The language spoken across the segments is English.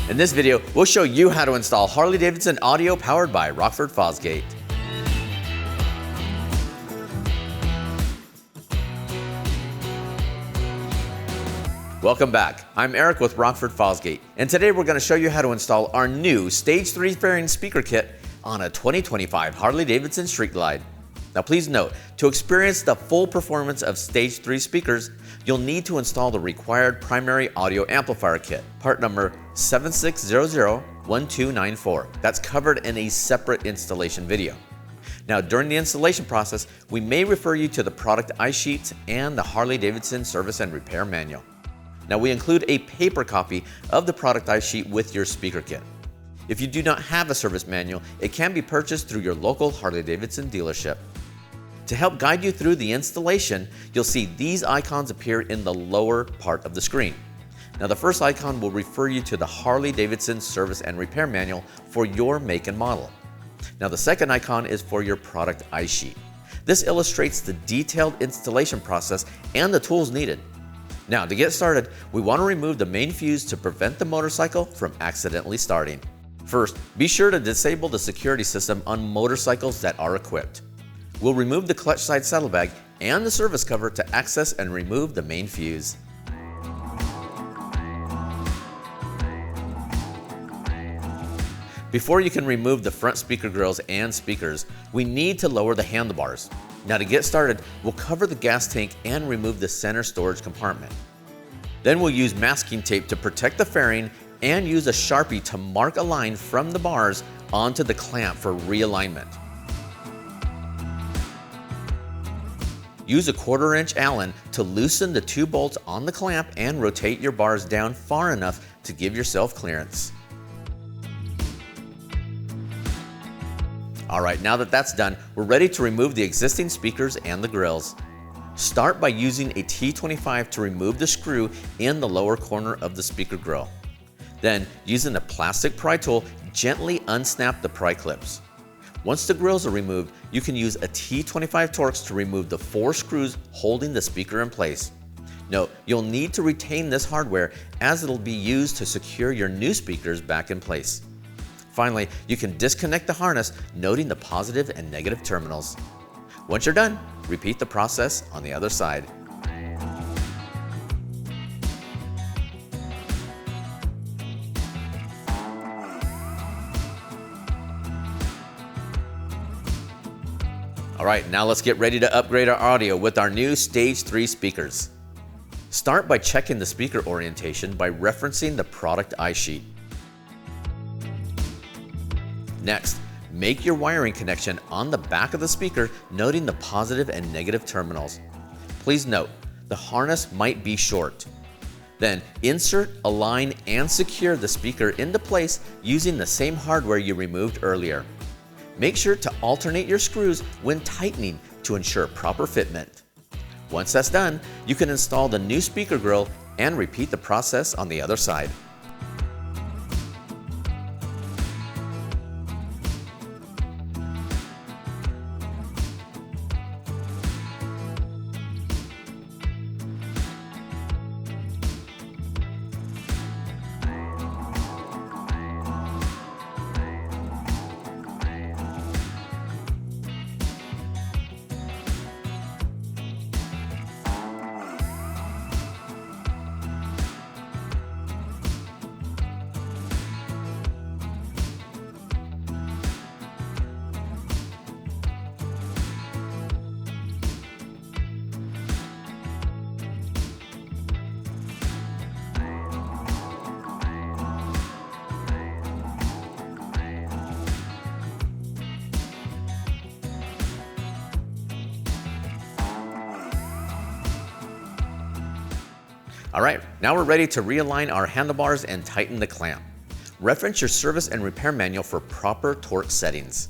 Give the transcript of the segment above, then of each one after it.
In this video, we'll show you how to install Harley-Davidson Audio Powered by Rockford Fosgate. Welcome back. I'm Eric with Rockford Fosgate, and today we're going to show you how to install our new Stage III fairing speaker kit on a 2025 Harley-Davidson Street Glide. Now please note, to experience the full performance of Stage III speakers, you'll need to install the required primary audio amplifier kit, part number 76001294. That's covered in a separate installation video. Now during the installation process, we may refer you to the product iSheets and the Harley-Davidson Service and Repair Manual. Now we include a paper copy of the product iSheet with your speaker kit. If you do not have a service manual, it can be purchased through your local Harley-Davidson dealership. To help guide you through the installation, you'll see these icons appear in the lower part of the screen. Now the first icon will refer you to the Harley-Davidson Service and Repair Manual for your make and model. Now the second icon is for your product iSheet. This illustrates the detailed installation process and the tools needed. Now to get started, we want to remove the main fuse to prevent the motorcycle from accidentally starting. First, be sure to disable the security system on motorcycles that are equipped. We'll remove the clutch side saddlebag and the service cover to access and remove the main fuse. Before you can remove the front speaker grills and speakers, we need to lower the handlebars. Now to get started, we'll cover the gas tank and remove the center storage compartment. Then we'll use masking tape to protect the fairing and use a Sharpie to mark a line from the bars onto the clamp for realignment. Use a 1/4" Allen to loosen the 2 bolts on the clamp and rotate your bars down far enough to give yourself clearance. Alright, now that that's done, we're ready to remove the existing speakers and the grills. Start by using a T25 to remove the screw in the lower corner of the speaker grill. Then, using a plastic pry tool, gently unsnap the pry clips. Once the grills are removed, you can use a T25 Torx to remove the 4 screws holding the speaker in place. Note, you'll need to retain this hardware as it'll be used to secure your new speakers back in place. Finally, you can disconnect the harness, noting the positive and negative terminals. Once you're done, repeat the process on the other side. Alright, now let's get ready to upgrade our audio with our new Stage III speakers. Start by checking the speaker orientation by referencing the product iSheet. Next, make your wiring connection on the back of the speaker, noting the positive and negative terminals. Please note, the harness might be short. Then insert, align, and secure the speaker into place using the same hardware you removed earlier. Make sure to alternate your screws when tightening to ensure proper fitment. Once that's done, you can install the new speaker grill and repeat the process on the other side. Alright, now we're ready to realign our handlebars and tighten the clamp. Reference your service and repair manual for proper torque settings.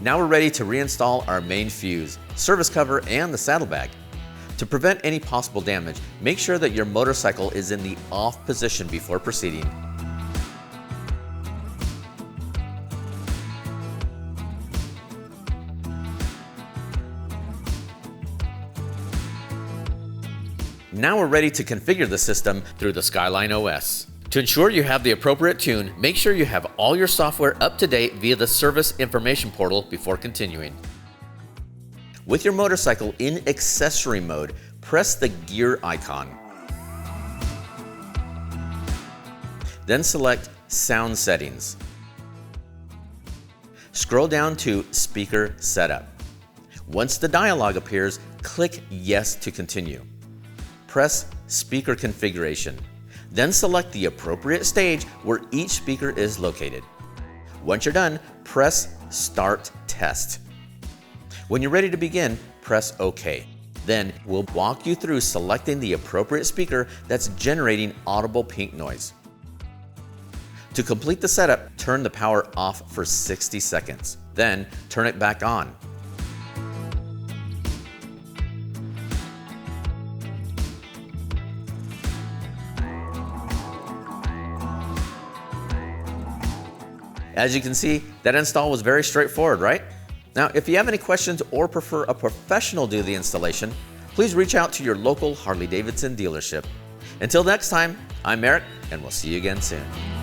Now we're ready to reinstall our main fuse, service cover, and the saddlebag. To prevent any possible damage, make sure that your motorcycle is in the off position before proceeding. Now we're ready to configure the system through the Skyline OS. To ensure you have the appropriate tune, make sure you have all your software up to date via the Service Information Portal before continuing. With your motorcycle in accessory mode, press the gear icon. Then select Sound Settings. Scroll down to Speaker Setup. Once the dialog appears, click Yes to continue. Press Speaker Configuration. Then select the appropriate stage where each speaker is located. Once you're done, press Start Test. When you're ready to begin, press OK. Then we'll walk you through selecting the appropriate speaker that's generating audible pink noise. To complete the setup, turn the power off for 60 seconds. Then turn it back on. As you can see, that install was very straightforward, right? Now, if you have any questions or prefer a professional do the installation, please reach out to your local Harley-Davidson dealership. Until next time, I'm Eric, and we'll see you again soon.